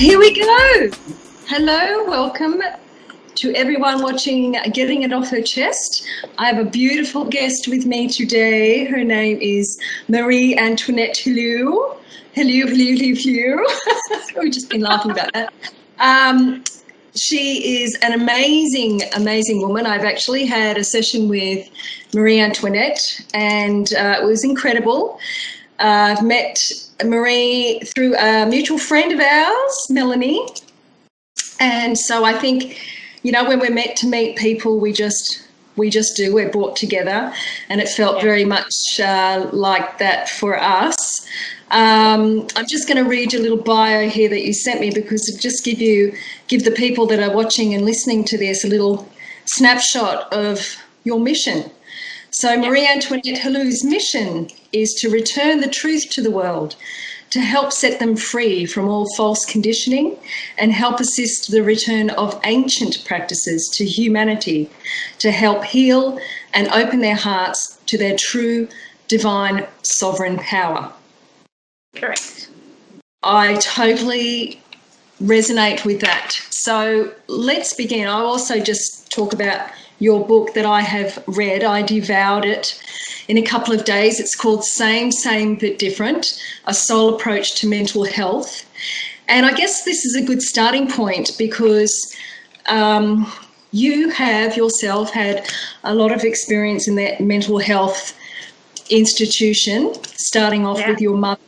Here we go. Hello, welcome to everyone watching Getting It Off Her Chest. I have a beautiful guest with me today. Her name is Marie Antoinette Helou. Hello. We've just been laughing about that. She is an amazing woman. I've actually had a session with Marie Antoinette and it was incredible. I've met Marie through a mutual friend of ours, Melanie. And so I think, you know, when we're meant to meet people, we just do. We're brought together, and it felt very much like that for us. I'm just going to read your little bio here that you sent me, because it just give the people that are watching and listening to this a little snapshot of your mission. So Marie Antoinette Helou's mission is to return the truth to the world, to help set them free from all false conditioning and help assist the return of ancient practices to humanity, to help heal and open their hearts to their true divine sovereign power. Correct. I totally resonate with that. So let's begin. I'll also just talk about your book that I have read. I devoured it in a couple of days. It's called Same But Different, A Soul Approach to Mental Health. And I guess this is a good starting point, because you have yourself had a lot of experience in that mental health institution, starting off with your mother,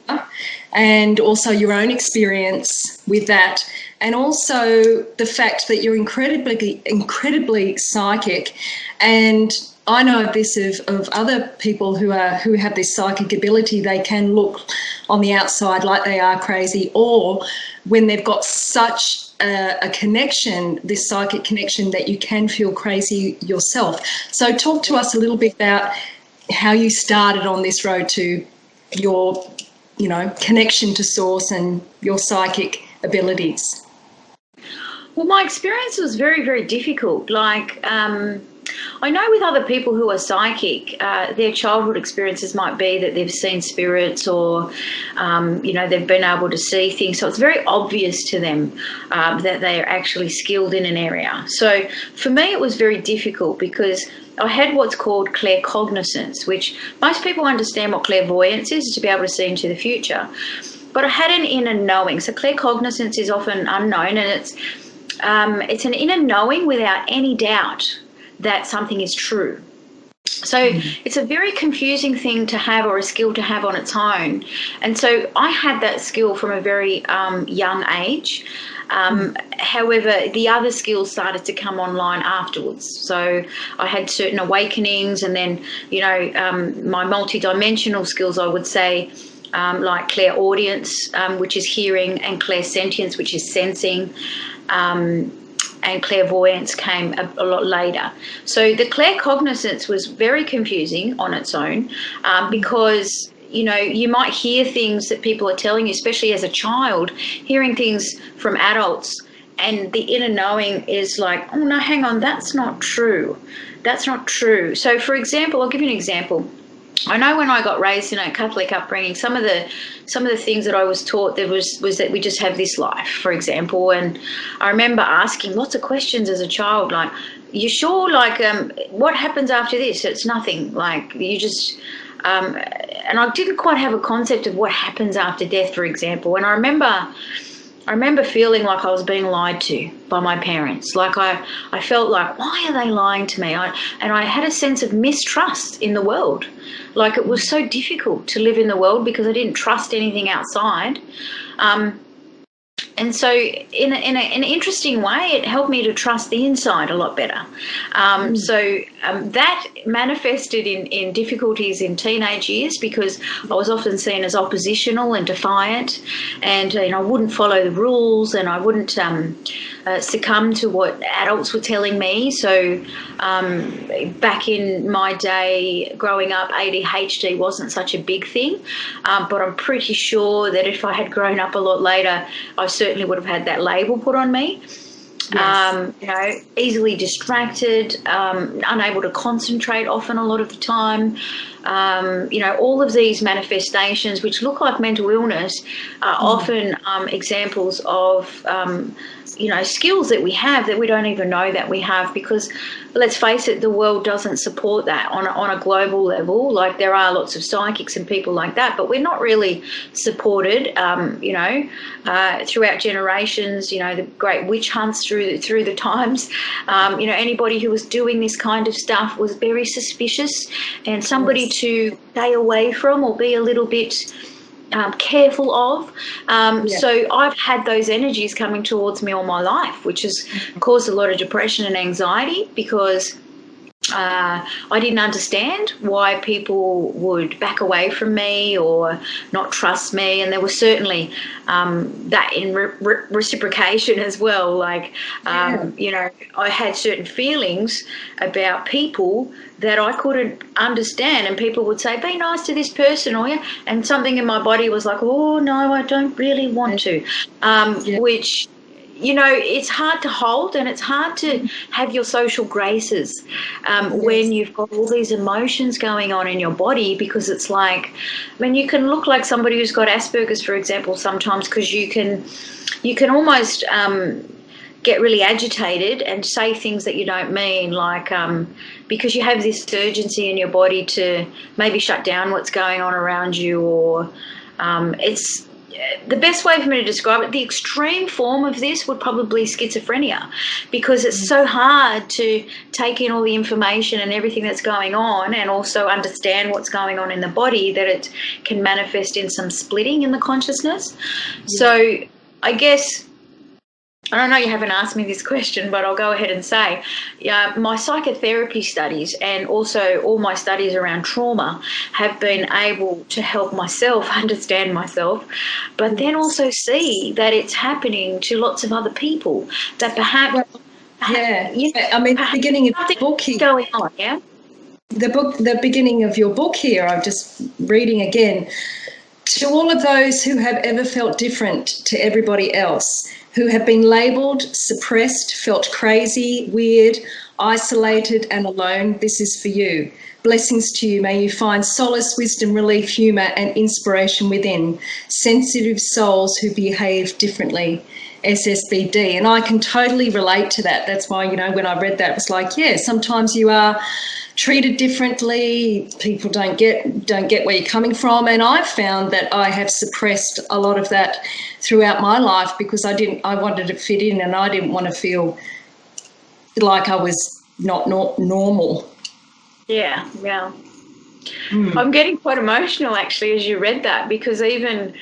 and also your own experience with that, and also the fact that you're incredibly psychic. And I know this of other people who have this psychic ability. They can look on the outside like they are crazy, or when they've got such a connection, this psychic connection, that you can feel crazy yourself. So talk to us a little bit about how you started on this road to your, connection to source and your psychic abilities. Well, my experience was very, very difficult. I know with other people who are psychic, their childhood experiences might be that they've seen spirits, or, they've been able to see things. So it's very obvious to them that they are actually skilled in an area. So for me, it was very difficult because I had what's called claircognizance, which most people understand what clairvoyance is to be able to see into the future. But I had an inner knowing. So claircognizance is often unknown, and it's an inner knowing without any doubt that something is true. So it's a very confusing thing to have, or a skill to have on its own. And so I had that skill from a very young age. However, the other skills started to come online afterwards. So I had certain awakenings, and then, my multidimensional skills, I would say, like clairaudience, which is hearing, and clairsentience, which is sensing, and clairvoyance came a lot later. So the claircognizance was very confusing on its own, because you might hear things that people are telling you, especially as a child, hearing things from adults, and the inner knowing is like, oh no, hang on, that's not true. That's not true. So for example, I'll give you an example. I know when I got raised in a Catholic upbringing, some of the things that I was taught there was that we just have this life, for example. And I remember asking lots of questions as a child, like, you sure, what happens after this? It's nothing, like, you just, and I didn't quite have a concept of what happens after death, for example. And I remember feeling like I was being lied to by my parents. Like I felt like, why are they lying to me? And I had a sense of mistrust in the world. Like, it was so difficult to live in the world because I didn't trust anything outside. And so in an interesting way, it helped me to trust the inside a lot better. So that manifested in difficulties in teenage years, because I was often seen as oppositional and defiant, and I wouldn't follow the rules, and I wouldn't succumb to what adults were telling me. So back in my day, growing up, ADHD wasn't such a big thing, but I'm pretty sure that if I had grown up a lot later, I certainly would have had that label put on me. Yes. Easily distracted, unable to concentrate often a lot of the time, all of these manifestations which look like mental illness are often examples of skills that we have that we don't even know that we have, because let's face it, the world doesn't support that on a global level. Like, there are lots of psychics and people like that, but we're not really supported, throughout generations, the great witch hunts through the times. Anybody who was doing this kind of stuff was very suspicious and somebody to stay away from or be a little bit careful of. So I've had those energies coming towards me all my life, which has caused a lot of depression and anxiety, because I didn't understand why people would back away from me or not trust me. And there was certainly that in reciprocation as well. Like, I had certain feelings about people that I couldn't understand, and people would say, be nice to this person, and something in my body was like, oh no, I don't really want to, which, it's hard to hold, and it's hard to have your social graces when you've got all these emotions going on in your body, because it's like, you can look like somebody who's got Asperger's, for example, sometimes, because you can almost get really agitated and say things that you don't mean, like because you have this urgency in your body to maybe shut down what's going on around you, or it's the best way for me to describe it, the extreme form of this would probably schizophrenia, because it's so hard to take in all the information and everything that's going on and also understand what's going on in the body, that it can manifest in some splitting in the consciousness. So I guess, I don't know, you haven't asked me this question, but I'll go ahead and say, my psychotherapy studies and also all my studies around trauma have been able to help myself understand myself, but then also see that it's happening to lots of other people, that perhaps the beginning of the book here, going on, the beginning of your book here, I'm just reading again. To all of those who have ever felt different to everybody else, who have been labelled, suppressed, felt crazy, weird, isolated and alone, this is for you. Blessings to you. May you find solace, wisdom, relief, humour and inspiration within. Sensitive souls who behave differently. SSBD. And I can totally relate to that. That's why, when I read that, it was like, sometimes you are treated differently, people don't get where you're coming from, and I've found that I have suppressed a lot of that throughout my life, because I wanted to fit in, and I didn't want to feel like I was not normal. I'm getting quite emotional actually as you read that, because even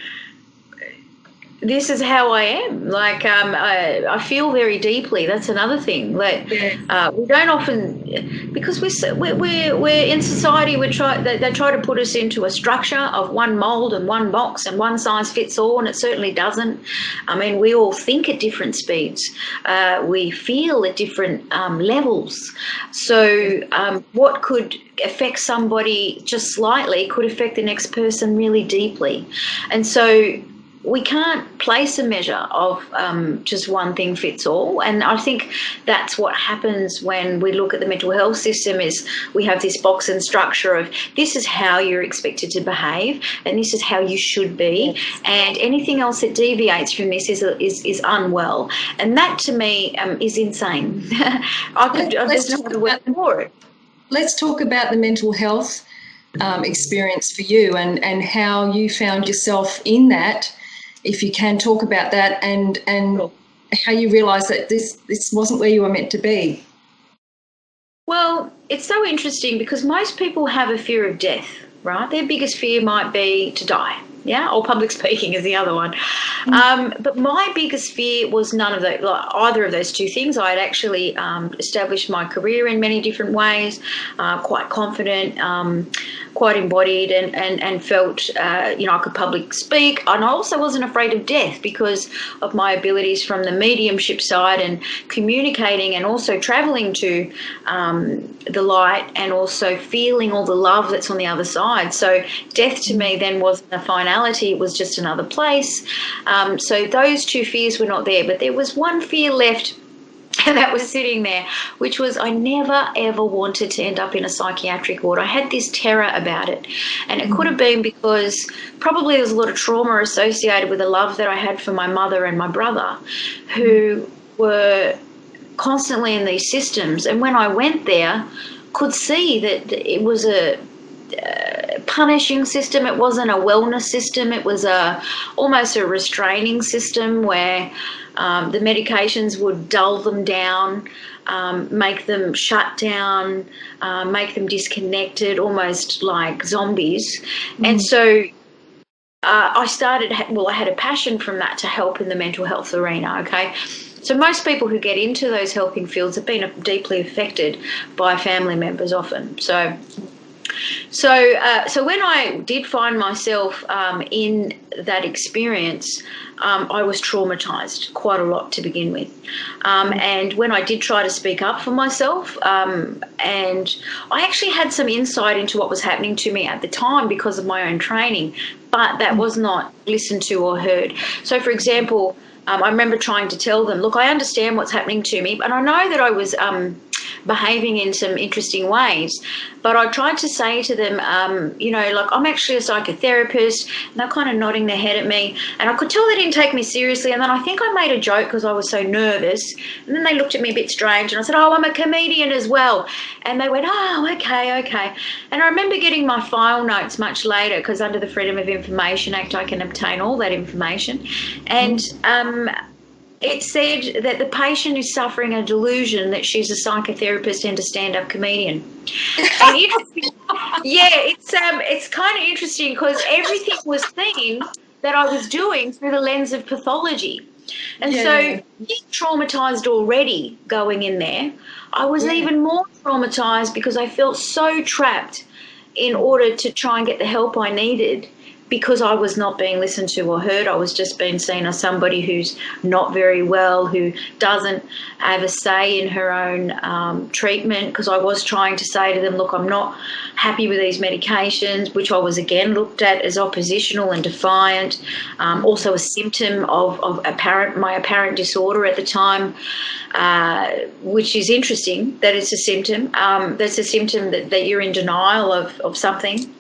this is how I am. Like, I feel very deeply. That's another thing. Like, we don't often, because we're in society. They try to put us into a structure of one mold and one box and one size fits all, and it certainly doesn't. We all think at different speeds. We feel at different levels. So, what could affect somebody just slightly could affect the next person really deeply, and so we can't place a measure of just one thing fits all. And I think that's what happens when we look at the mental health system, is we have this box and structure of this is how you're expected to behave and this is how you should be, and anything else that deviates from this is unwell. And that to me is insane. There's no other word for it. Let's talk about the mental health experience for you and how you found yourself in that. If you can talk about that, and how you realised that this wasn't where you were meant to be. Well, it's so interesting because most people have a fear of death, right? Their biggest fear might be to die, or public speaking is the other one. But my biggest fear was none of those, either of those two things. I had actually established my career in many different ways, quite confident, quite embodied, and felt, I could public speak. And I also wasn't afraid of death because of my abilities from the mediumship side and communicating, and also traveling to the light, and also feeling all the love that's on the other side. So death to me then wasn't a finality, it was just another place. So those two fears were not there, but there was one fear left, that was sitting there, which was I never, ever wanted to end up in a psychiatric ward. I had this terror about it. And it could have been because probably there was a lot of trauma associated with the love that I had for my mother and my brother, who were constantly in these systems. And when I went there, could see that it was a punishing system. It wasn't a wellness system. It was almost a restraining system where the medications would dull them down, make them shut down, make them disconnected, almost like zombies. And so I had a passion from that to help in the mental health arena, okay? So most people who get into those helping fields have been deeply affected by family members often. So when I did find myself in that experience, I was traumatized quite a lot to begin with. And when I did try to speak up for myself, and I actually had some insight into what was happening to me at the time because of my own training, but that was not listened to or heard. So, for example, I remember trying to tell them, look, I understand what's happening to me, and I know that I was behaving in some interesting ways, but I tried to say to them, like, I'm actually a psychotherapist, and they're kind of nodding their head at me, and I could tell they didn't take me seriously. And then I think I made a joke because I was so nervous, and then they looked at me a bit strange, and I said, oh, I'm a comedian as well. And they went, oh, okay. And I remember getting my file notes much later, because under the Freedom of Information Act I can obtain all that information, and it said that the patient is suffering a delusion that she's a psychotherapist and a stand-up comedian. And it's kind of interesting because everything was seen that I was doing through the lens of pathology. And so being traumatized already going in there, I was even more traumatized because I felt so trapped in order to try and get the help I needed, because I was not being listened to or heard. I was just being seen as somebody who's not very well, who doesn't have a say in her own treatment, because I was trying to say to them, look, I'm not happy with these medications, which I was again looked at as oppositional and defiant, also a symptom of my apparent disorder at the time, which is interesting that it's a symptom. That's a symptom that you're in denial of something.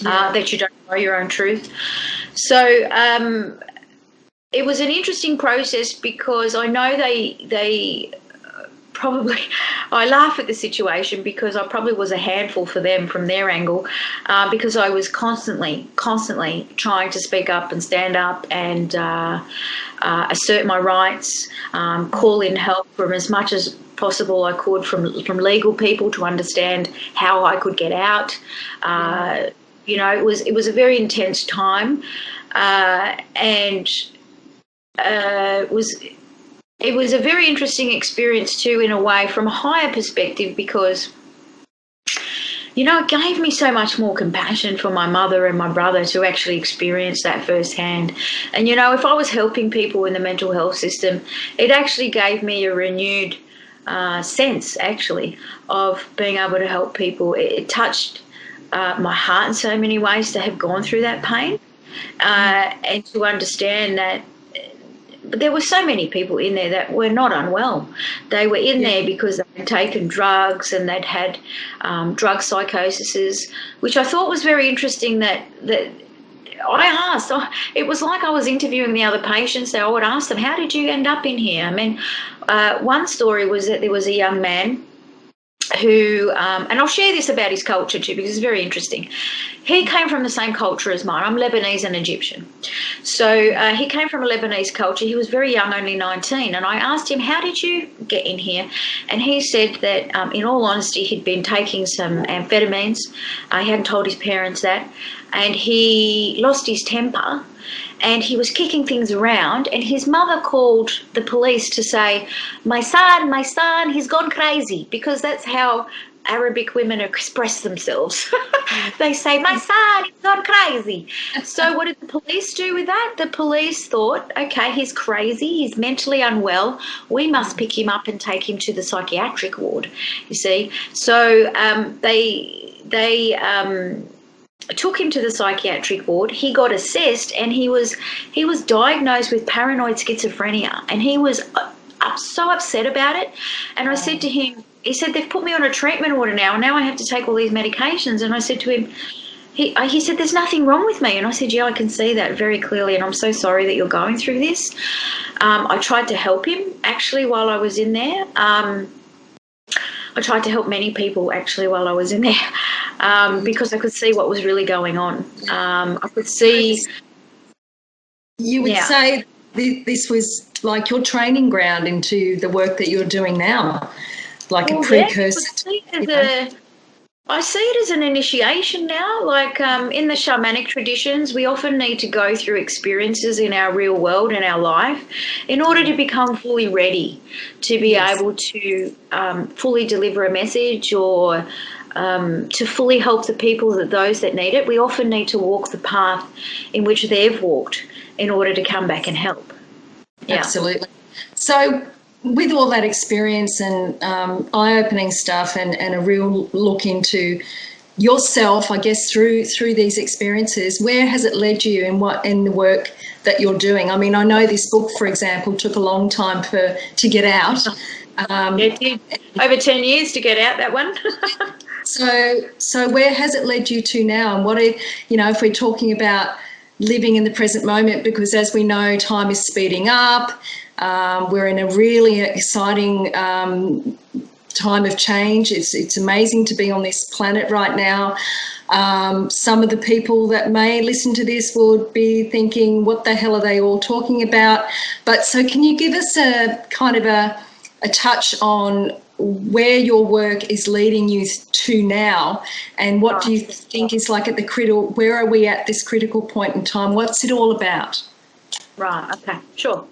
That you don't know your own truth. So it was an interesting process, because I know they probably, I laugh at the situation because I probably was a handful for them from their angle, because I was constantly trying to speak up and stand up and assert my rights, call in help from as much as possible I could from legal people to understand how I could get out. It was a very intense time, and it was a very interesting experience too, in a way, from a higher perspective, because it gave me so much more compassion for my mother and my brother to actually experience that firsthand. And if I was helping people in the mental health system, it actually gave me a renewed sense, actually, of being able to help people. It touched my heart in so many ways to have gone through that pain, and to understand that there were so many people in there that were not unwell. They were in there because they had taken drugs, and they'd had drug psychoses, which I thought was very interesting. That I asked, it was like I was interviewing the other patients. I would ask them, how did you end up in here? I mean, one story was that there was a young man who, and I'll share this about his culture too, because it's very interesting. He came from the same culture as mine. I'm Lebanese and Egyptian. So he came from a Lebanese culture. He was very young, only 19. And I asked him, how did you get in here? And he said that, in all honesty, he'd been taking some amphetamines. He hadn't told his parents that. And he lost his temper, and he was kicking things around, and his mother called the police to say, my son, he's gone crazy, because that's how Arabic women express themselves. They say, my son, he's gone crazy. So what did the police do with that? The police thought, okay, he's crazy, he's mentally unwell, we must pick him up and take him to the psychiatric ward, you see. So they took him to the psychiatric ward. He got assessed, and he was diagnosed with paranoid schizophrenia, and he was so upset about it. And I said to him, he said, they've put me on a treatment order now, and now I have to take all these medications. And I said to him, he said, there's nothing wrong with me. And I said, yeah, I can see that very clearly, and I'm so sorry that you're going through this. I tried to help him, actually, while I was in there. I tried to help many people, actually, while I was in there, because I could see what was really going on. I could see... You would say this was like your training ground into the work that you're doing now, like a precursor. I see it as an initiation now. Like in the shamanic traditions, we often need to go through experiences in our real world, in our life, in order to become fully ready to be able to fully deliver a message or to fully help the people, those that need it. We often need to walk the path in which they've walked in order to come back and help. Yeah. Absolutely. So with all that experience and eye-opening stuff and a real look into yourself, I guess, through these experiences, where has it led you in the work that you're doing? I mean, I know this book, for example, took a long time to get out. It did. Over 10 years to get out, that one. So where has it led you to now? And if we're talking about living in the present moment, because as we know, time is speeding up. We're in a really exciting time of change. It's amazing to be on this planet right now. Some of the people that may listen to this would be thinking, what the hell are they all talking about? But so can you give us a kind of a touch on where your work is leading you to now, and what do you think is like where are we at this critical point in time? What's it all about? Right. Okay. Sure.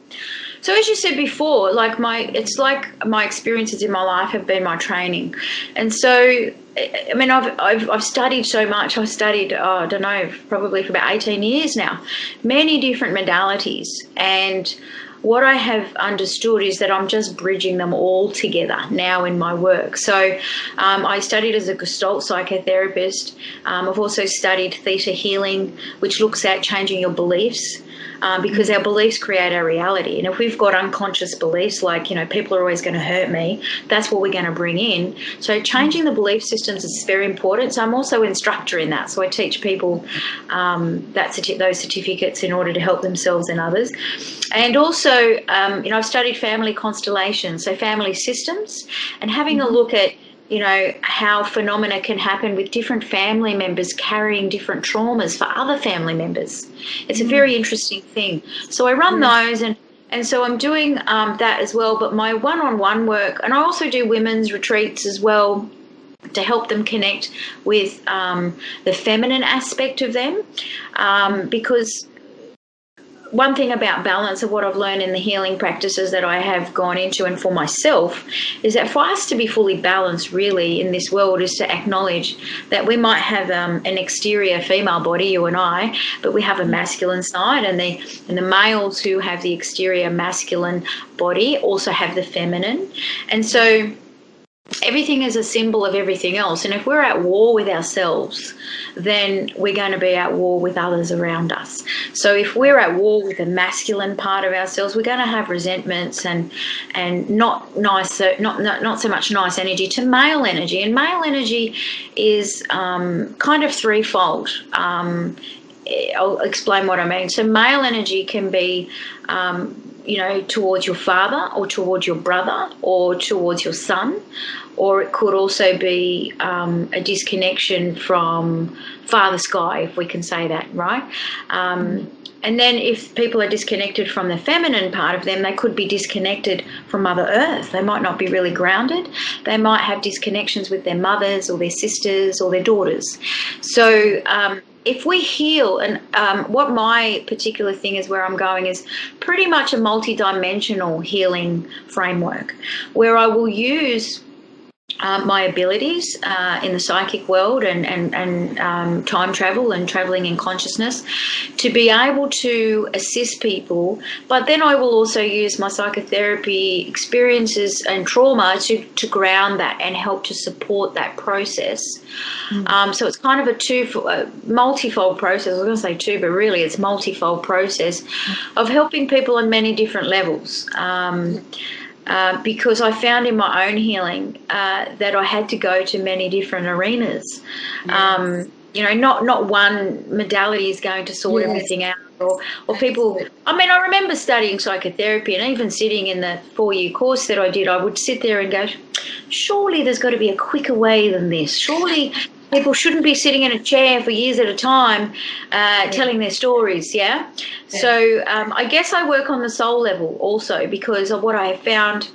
So as you said before, it's like my experiences in my life have been my training, and so I mean I've studied so much. I've studied I don't know, probably for about 18 years now, many different modalities, and what I have understood is that I'm just bridging them all together now in my work. So I studied as a Gestalt Psychotherapist. I've also studied theta healing, which looks at changing your beliefs. Because our beliefs create our reality. And if we've got unconscious beliefs like, people are always going to hurt me, that's what we're going to bring in. So changing the belief systems is very important. So I'm also an instructor in that. So I teach people those certificates in order to help themselves and others. And also, I've studied family constellations, so family systems, and having a look at how phenomena can happen with different family members carrying different traumas for other family members. It's a very interesting thing. So I run those, and so I'm doing that as well. But my one-on-one work, and I also do women's retreats as well to help them connect with the feminine aspect of them, because one thing about balance of what I've learned in the healing practices that I have gone into and for myself is that for us to be fully balanced really in this world is to acknowledge that we might have an exterior female body, you and I, but we have a masculine side, and the males who have the exterior masculine body also have the feminine. And so everything is a symbol of everything else. And if we're at war with ourselves, then we're going to be at war with others around us. So if we're at war with the masculine part of ourselves, we're going to have resentments and not so much nice energy to male energy. And male energy is kind of threefold. I'll explain what I mean. So male energy can be towards your father or towards your brother or towards your son, or it could also be a disconnection from Father Sky, if we can say that, right? And then if people are disconnected from the feminine part of them, they could be disconnected from Mother Earth. They might not be really grounded. They might have disconnections with their mothers or their sisters or their daughters. So if we heal, and what my particular thing is where I'm going is pretty much a multidimensional healing framework where I will use my abilities in the psychic world and time travel and traveling in consciousness to be able to assist people. But then I will also use my psychotherapy experiences and trauma to ground that and help to support that process. So it's kind of a multifold process. I was going to say two, but really it's multifold process of helping people on many different levels. because I found in my own healing that I had to go to many different arenas. Yes. Not one modality is going to sort everything out, or people. I mean, I remember studying psychotherapy, and even sitting in the 4-year course that I did, I would sit there and go, surely there's got to be a quicker way than this. Surely people shouldn't be sitting in a chair for years at a time telling their stories, So I guess I work on the soul level also, because of what I have found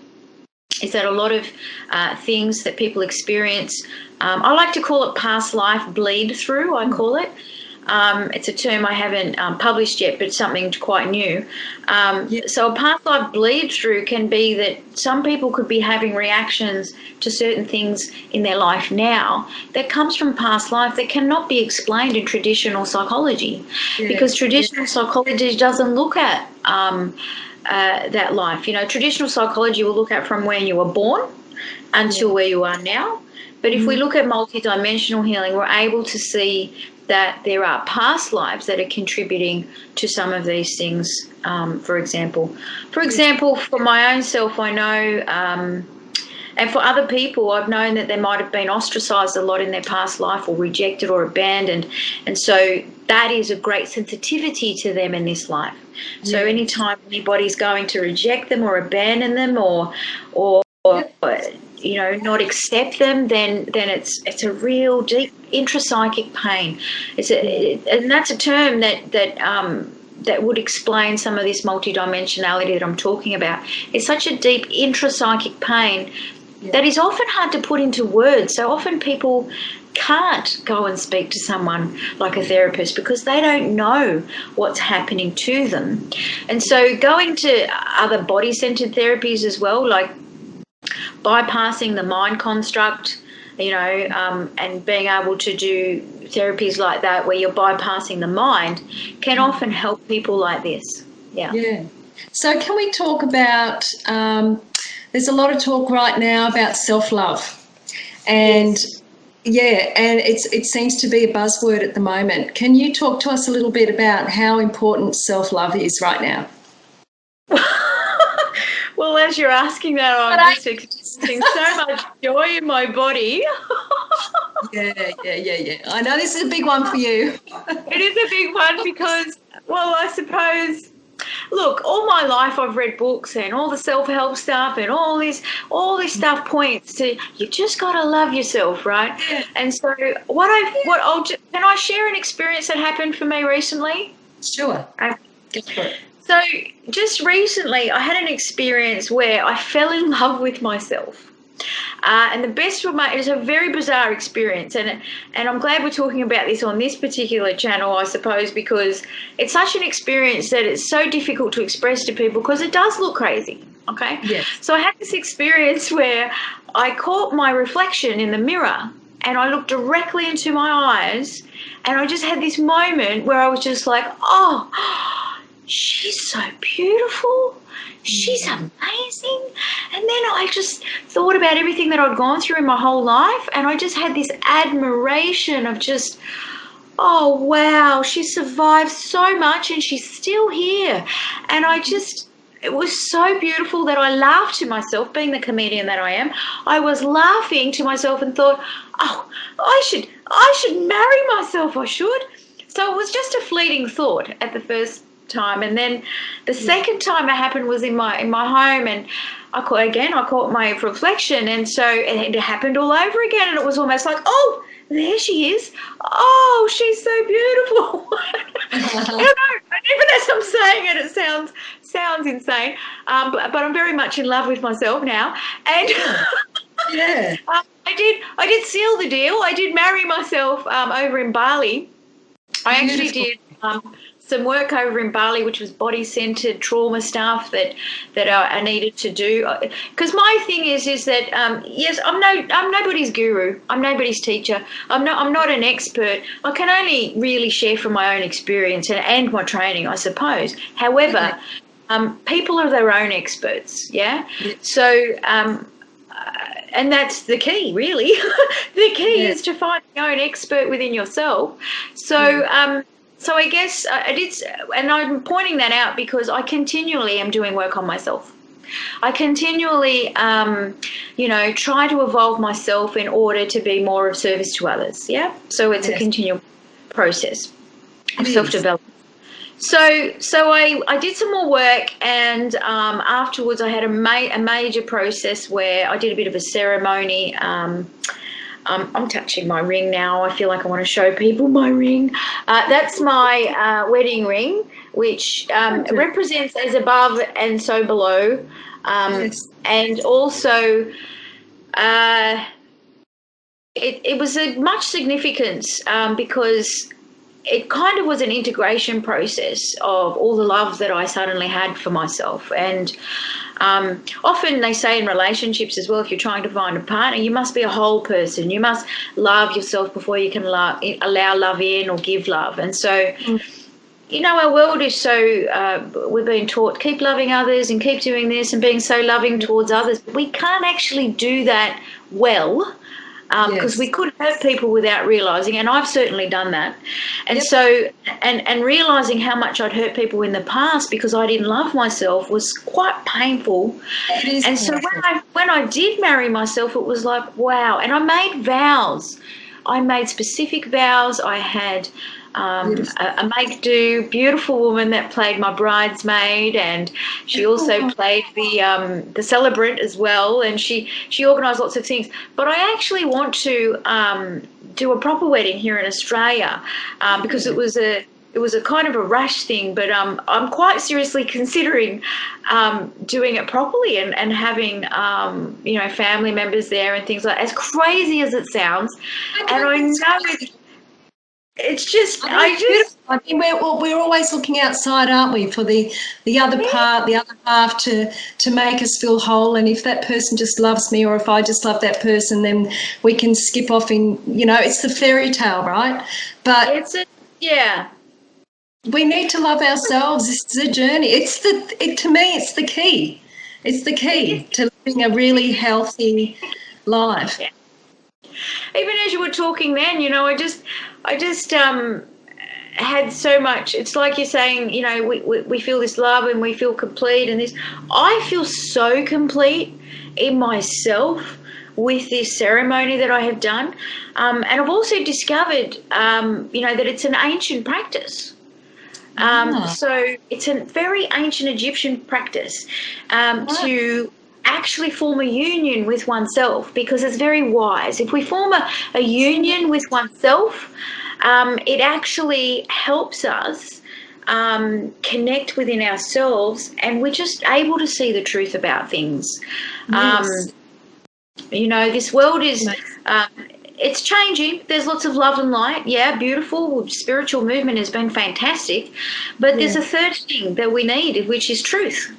is that a lot of things that people experience, I like to call it past life bleed through, I call it. It's a term I haven't published yet, but something quite new. So a past life bleed through can be that some people could be having reactions to certain things in their life now that comes from past life that cannot be explained in traditional psychology, because traditional psychology doesn't look at that life. Traditional psychology will look at from when you were born until where you are now. But if we look at multidimensional healing, we're able to see that there are past lives that are contributing to some of these things. For example, for my own self, I know, and for other people, I've known that they might have been ostracized a lot in their past life, or rejected or abandoned. And so that is a great sensitivity to them in this life. So anytime anybody's going to reject them or abandon them or not accept them, then it's a real deep intrapsychic pain. And that's a term that would explain some of this multidimensionality that I'm talking about. It's such a deep intrapsychic pain that is often hard to put into words. So often people can't go and speak to someone like a therapist because they don't know what's happening to them. And so going to other body-centered therapies as well, like bypassing the mind construct, and being able to do therapies like that where you're bypassing the mind, can often help people like this. So can we talk about, there's a lot of talk right now about self-love, and and it seems to be a buzzword at the moment. Can you talk to us a little bit about how important self-love is right now? Well, as you're asking that, I'm just experiencing so much joy in my body. Yeah. I know this is a big one for you. It is a big one because, well, I suppose, look, all my life I've read books and all the self-help stuff, and all this stuff points to you just got to love yourself, right? Yeah. And so can I share an experience that happened for me recently? Sure. Go for it. So just recently I had an experience where I fell in love with myself. And the best of it was a very bizarre experience. And I'm glad we're talking about this on this particular channel, I suppose, because it's such an experience that it's so difficult to express to people because it does look crazy. Okay? Yes. So I had this experience where I caught my reflection in the mirror and I looked directly into my eyes, and I just had this moment where I was just like, oh, she's so beautiful. She's amazing. And then I just thought about everything that I'd gone through in my whole life, and I just had this admiration of just, oh, wow, she survived so much and she's still here. And it was so beautiful that I laughed to myself, being the comedian that I am. I was laughing to myself and thought, oh, I should marry myself, I should. So it was just a fleeting thought at the first time, and then the second time it happened was in my home, and I caught my reflection, and so it happened all over again, and it was almost like, oh, there she is, oh, she's so beautiful. Even as I'm saying it sounds insane, but I'm very much in love with myself now, and I did seal the deal. I did marry myself over in Bali. I actually did some work over in Bali, which was body-centered trauma stuff that I needed to do. Because my thing is that yes, I'm nobody's guru. I'm nobody's teacher. I'm not an expert. I can only really share from my own experience and my training, I suppose. However, people are their own experts. Yeah. So and that's the key, really. The key is to find your own expert within yourself. So. So I guess I did, and I'm pointing that out because I continually am doing work on myself. I continually, try to evolve myself in order to be more of service to others. Yeah. So it's a continual process of self-development. So I did some more work, and afterwards I had a major process where I did a bit of a ceremony. I'm touching my ring now. I feel like I want to show people my ring. That's my wedding ring, which represents as above and so below. And also it was a much significance because it kind of was an integration process of all the love that I suddenly had for myself. And often they say in relationships as well, if you're trying to find a partner, you must be a whole person. You must love yourself before you can allow love in or give love. And so, our world is so, we've been taught, keep loving others and keep doing this and being so loving towards others. We can't actually do that well. Because we could hurt people without realising, and I've certainly done that. And so, and realising how much I'd hurt people in the past because I didn't love myself was quite painful. And so when I did marry myself, it was like, wow. And I made vows. I made specific vows. I had a make-do, beautiful woman that played my bridesmaid, and she also played the celebrant as well, and she organised lots of things. But I actually want to do a proper wedding here in Australia because it was a kind of a rash thing, but I'm quite seriously considering doing it properly and having family members there and things like that. As crazy as it sounds, and I know it's just I mean, we're always looking outside, aren't we, for the other part, the other half to make us feel whole. And if that person just loves me, or if I just love that person, then we can skip off in, it's the fairy tale, right? But we need to love ourselves. This is a journey. To me, it's the key. It's the key to living a really healthy life. Yeah. Even as you were talking then, I just had so much. It's like you're saying, we feel this love and we feel complete, and this. I feel so complete in myself with this ceremony that I have done, and I've also discovered, that it's an ancient practice. So it's a very ancient Egyptian practice to actually form a union with oneself, because it's very wise. If we form a union with oneself, it actually helps us connect within ourselves, and we're just able to see the truth about things. This world is it's changing. There's lots of love and light. Yeah, beautiful. Spiritual movement has been fantastic. But there's a third thing that we need, which is truth.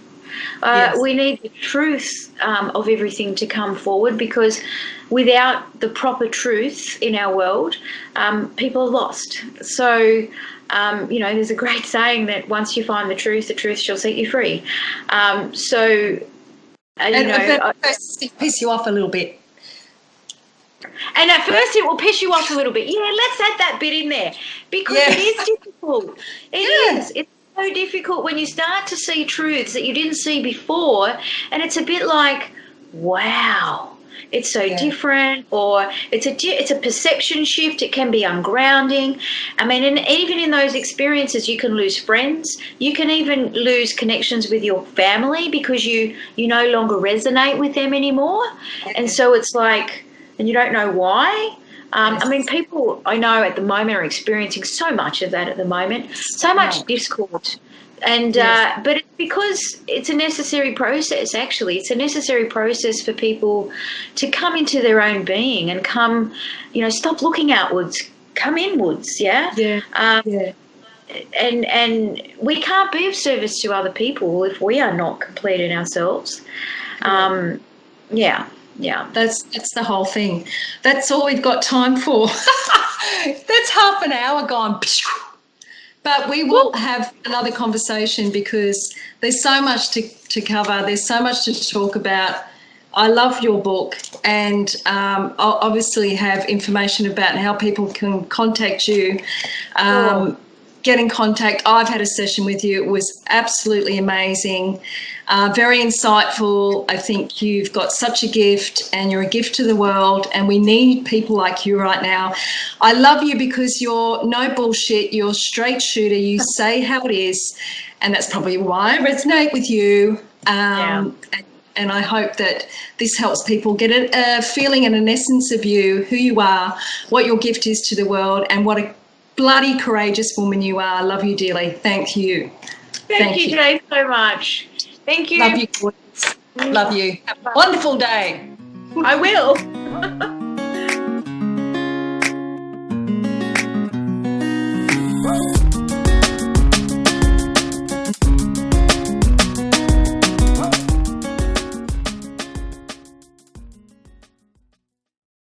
We need the truth of everything to come forward, because without the proper truth in our world, people are lost. So, there's a great saying that once you find the truth shall set you free. But it piss you off a little bit. And at first it will piss you off a little bit. Yeah, let's add that bit in there, because it is difficult. It is. It's so difficult when you start to see truths that you didn't see before, and it's a bit like, wow, it's so different, or it's a perception shift. It can be ungrounding. I mean, and even in those experiences, you can lose friends. You can even lose connections with your family because you no longer resonate with them anymore. And so it's like, and you don't know why. I mean, people I know at the moment are experiencing so much of that at the moment, so much discord. And but it's because it's a necessary process, actually. It's a necessary process for people to come into their own being and come, stop looking outwards, come inwards, And we can't be of service to other people if we are not complete in ourselves. Yeah, that's the whole thing. That's all we've got time for. That's half an hour gone. But we will have another conversation, because there's so much to cover. There's so much to talk about. I love your book, and I'll obviously have information about how people can contact you get in contact. I've had a session with you. It was absolutely amazing, very insightful. I think you've got such a gift, and you're a gift to the world, and we need people like you right now. I love you because you're no bullshit. You're a straight shooter. You say how it is, and that's probably why I resonate with you. And I hope that this helps people get a feeling and an essence of you, who you are, what your gift is to the world, and what a bloody courageous woman you are. I love you dearly. Thank you. Thank you, Jane, so much. Thank you. Love you. Love you. Have a wonderful day. I will.